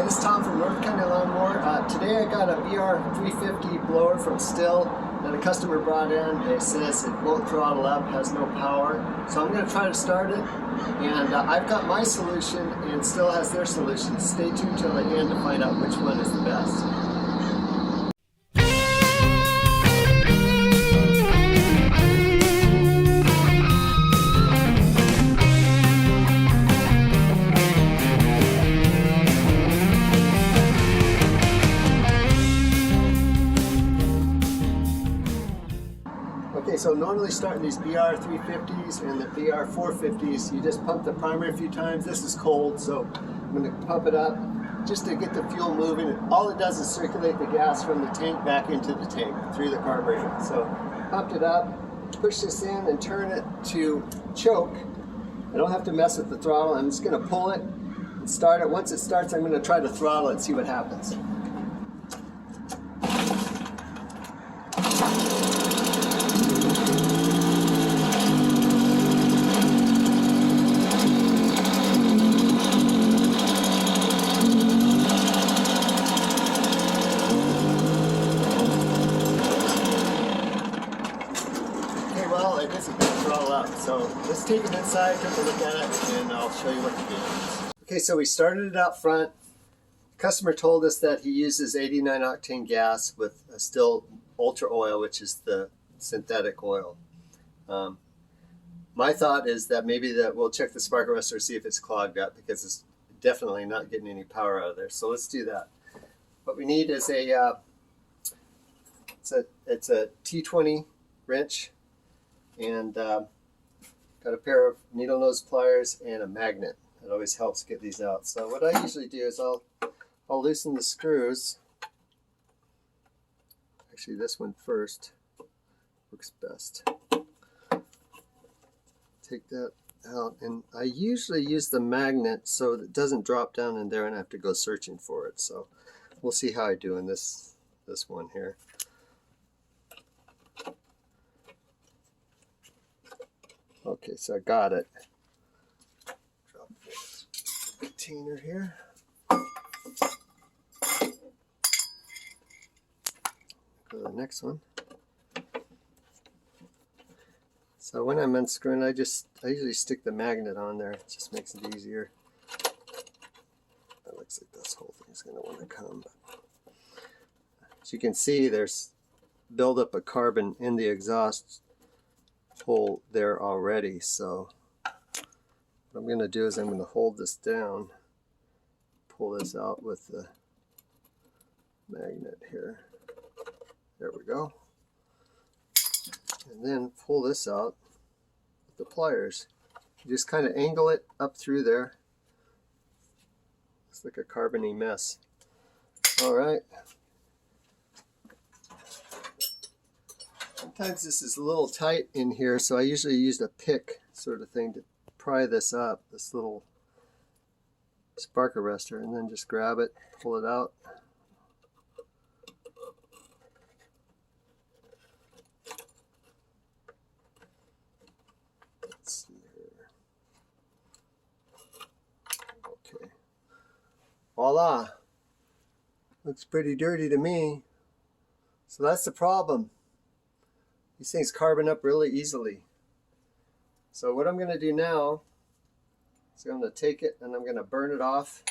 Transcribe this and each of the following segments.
Hi, this is Tom from North County Lawnmower. Today I got a BR 350 blower from Stihl that a customer brought in. It says it won't throttle up, has no power. So I'm going to try to start it. And I've got my solution and Stihl has their solution. Stay tuned till the end to find out which one is the best. Okay, so normally starting these BR 350s and the BR 450s, you just pump the primer a few times. This is cold, so I'm going to pump it up just to get the fuel moving. All it does is circulate the gas from the tank back into the tank through the carburetor. So pumped it up, push this in and turn it to choke. I don't have to mess with the throttle. I'm just going to pull it and start it. Once it starts, I'm going to try to throttle it and see what happens. Well, I guess it didn't throttle up. So let's take it inside, take a look at it, and I'll show you what to do. Okay, so we started it out front. The customer told us that he uses 89 octane gas with a Stihl Ultra oil, which is the synthetic oil. My thought is that maybe we'll check the spark arrestor to see if it's clogged up, because it's definitely not getting any power out of there. So let's do that. What we need is it's a T20 wrench. And got a pair of needle nose pliers and a magnet. It always helps get these out. So what I usually do is I'll loosen the screws. Actually, this one first works best. Take that out, and I usually use the magnet so that it doesn't drop down in there and I have to go searching for it. So we'll see how I do in this one here. Okay, so I got it. Drop this container here. Go to the next one. So when I'm unscrewing, I usually stick the magnet on there. It just makes it easier. It looks like this whole thing's going to want to come. As you can see, there's buildup of carbon in the exhaust hole there already. So what I'm going to do is I'm going to hold this down, pull this out with the magnet here. There we go. And then pull this out with the pliers. You just kind of angle it up through there. It's like a carbony mess. All right. Sometimes this is a little tight in here, so I usually use a pick sort of thing to pry this up, this little spark arrestor, and then just grab it, pull it out. Let's see here. Okay. Voila! Looks pretty dirty to me. So that's the problem. These things carbon up really easily. So what I'm going to do now is I'm going to take it and I'm going to burn it off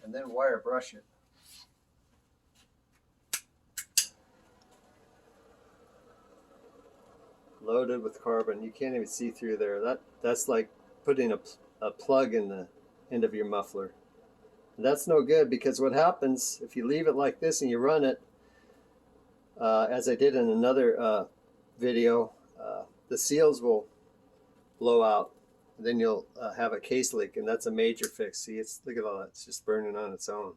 and then wire brush it. Loaded with carbon. You can't even see through there. That's like putting a plug in the end of your muffler. And that's no good, because what happens if you leave it like this and you run it, as I did in another video, the seals will blow out. And then you'll have a case leak, and that's a major fix. See, look at all that. It's just burning on its own.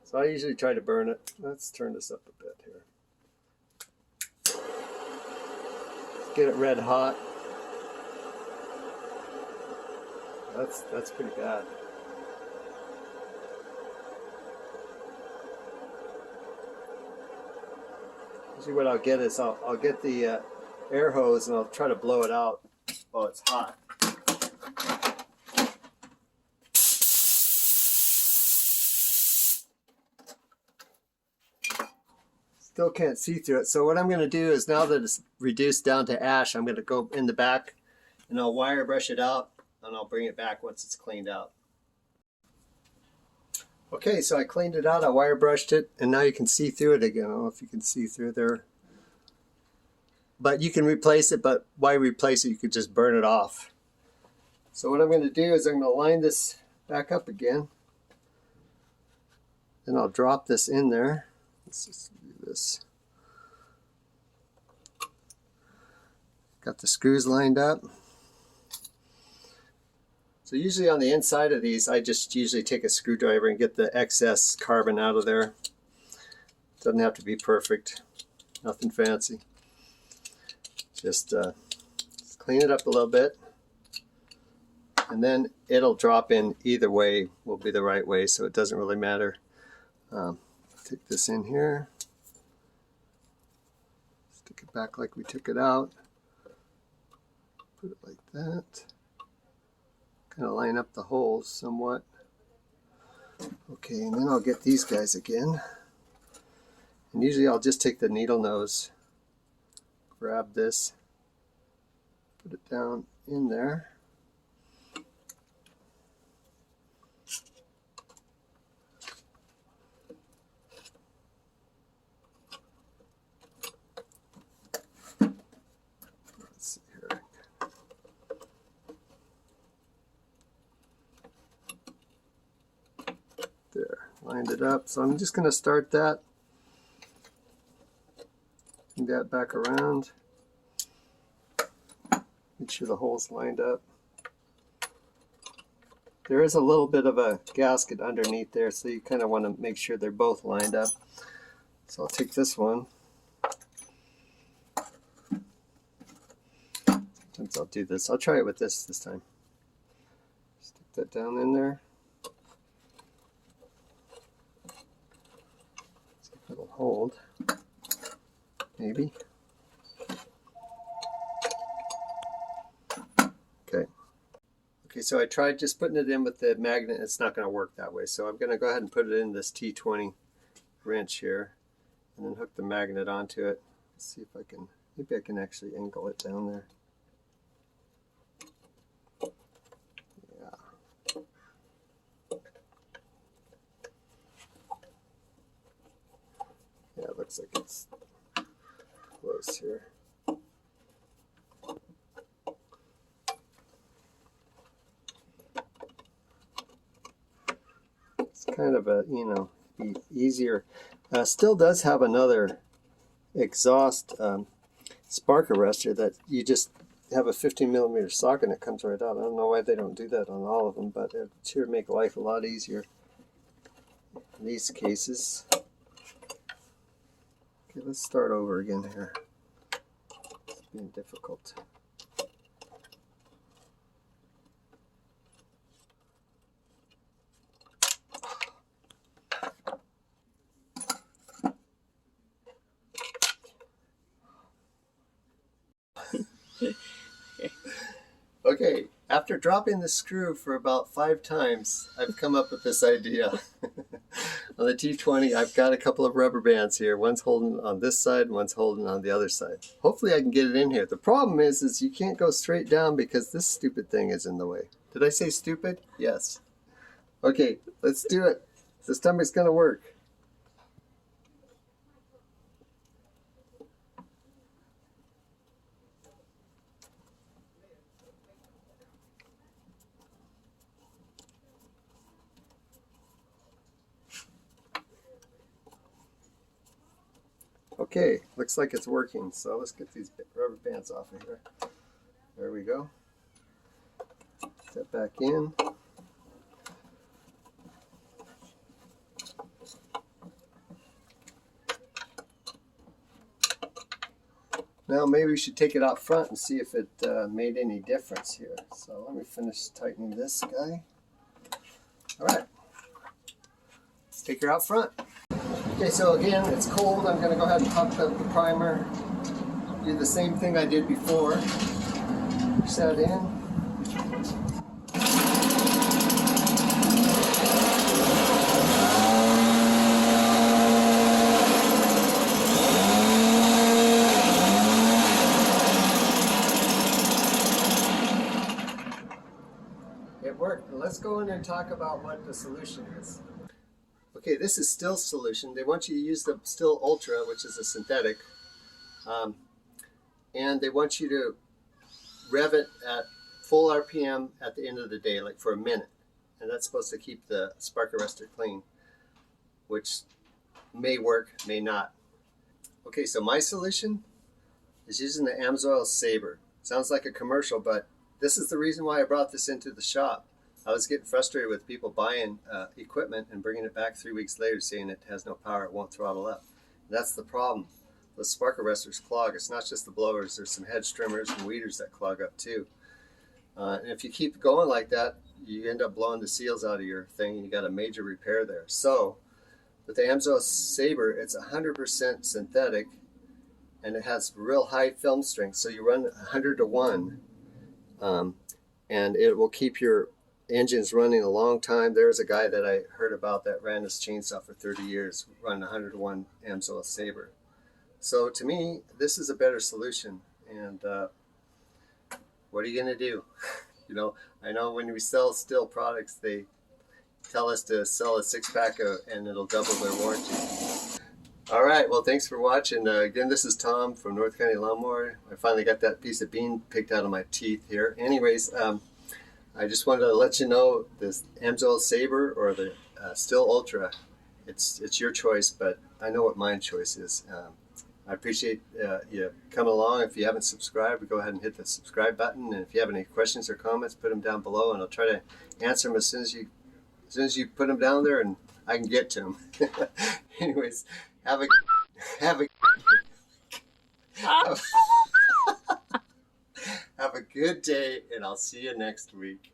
So I usually try to burn it. Let's turn this up a bit here. Get it red hot. That's pretty bad. Usually what I'll get is I'll get the air hose and I'll try to blow it out while it's hot. Still can't see through it. So what I'm going to do is, now that it's reduced down to ash, I'm going to go in the back and I'll wire brush it out and I'll bring it back once it's cleaned out. Okay, so I cleaned it out, I wire brushed it, and now you can see through it again. I don't know if you can see through there. But you can replace it, but why replace it? You could just burn it off. So what I'm going to do is I'm going to line this back up again. Then I'll drop this in there. Let's just do this. Got the screws lined up. So usually on the inside of these, I just usually take a screwdriver and get the excess carbon out of there. Doesn't have to be perfect, nothing fancy. Just clean it up a little bit, and then it'll drop in either way will be the right way, so it doesn't really matter. Take this in here, stick it back like we took it out, put it like that. Kind of line up the holes somewhat. Okay, and then I'll get these guys again. And usually I'll just take the needle nose, grab this, put it down in there. Let's see here. There, lined it up. So I'm just going to start that. Bring that back around. Make sure the hole's lined up. There is a little bit of a gasket underneath there, so you kind of want to make sure they're both lined up. So I'll take this one. Sometimes I'll do this. I'll try it with this time. Stick that down in there. See if it'll hold. Maybe. Okay. Okay, so I tried just putting it in with the magnet. It's not going to work that way. So I'm going to go ahead and put it in this T20 wrench here and then hook the magnet onto it. Let's see if I can, maybe I can actually angle it down there. Yeah. Yeah, it looks like it's close here. It's kind of a, you know, be easier. Still does have another exhaust spark arrestor that you just have a 15mm socket and it comes right out. I don't know why they don't do that on all of them, but it sure make life a lot easier in these cases. Okay, let's start over again here. It's being difficult. Okay, after dropping the screw for about 5 times, I've come up with this idea. On the T20, I've got a couple of rubber bands here. One's holding on this side, and one's holding on the other side. Hopefully I can get it in here. The problem is you can't go straight down because this stupid thing is in the way. Did I say stupid? Yes. Okay, let's do it. This time it's going to work. Okay, looks like it's working, so let's get these rubber bands off of here. There we go. Put that back in. Now maybe we should take it out front and see if it made any difference here. So let me finish tightening this guy. All right, let's take her out front. Okay, so again, it's cold. I'm going to go ahead and pump up the primer. do the same thing I did before. Push that in. It worked. Let's go in and talk about what the solution is. Okay, this is Stihl solution. They want you to use the Stihl Ultra, which is a synthetic, and they want you to rev it at full RPM at the end of the day, like for a minute. And that's supposed to keep the spark arrestor clean, which may work, may not. Okay, so my solution is using the Amsoil Saber. Sounds like a commercial, but this is the reason why I brought this into the shop. I was getting frustrated with people buying equipment and bringing it back 3 weeks later saying it has no power, it won't throttle up. And that's the problem. The spark arrestors clog. It's not just the blowers. There's some head trimmers and weeders that clog up too. And if you keep going like that, you end up blowing the seals out of your thing and you got a major repair there. So with the Amsoil Saber, it's 100% synthetic and it has real high film strength. So you run 100 to 1 and it will keep your engines running a long time. There's a guy that I heard about that ran his chainsaw for 30 years, running 100 to 1 Amsoil Saber. So to me, this is a better solution. And what are you going to do? You know, I know when we sell Stihl products, they tell us to sell a 6-pack and it'll double their warranty. All right, well, thanks for watching. Again, this is Tom from North County Lawnmower. I finally got that piece of bean picked out of my teeth here. Anyways, I just wanted to let you know this Amsoil Saber or the Stihl Ultra, it's your choice, but I know what my choice is. I appreciate you coming along. If you haven't subscribed, go ahead and hit the subscribe button. And if you have any questions or comments, put them down below, and I'll try to answer them as soon as you put them down there, and I can get to them. Anyways, have a have a good day, and I'll see you next week.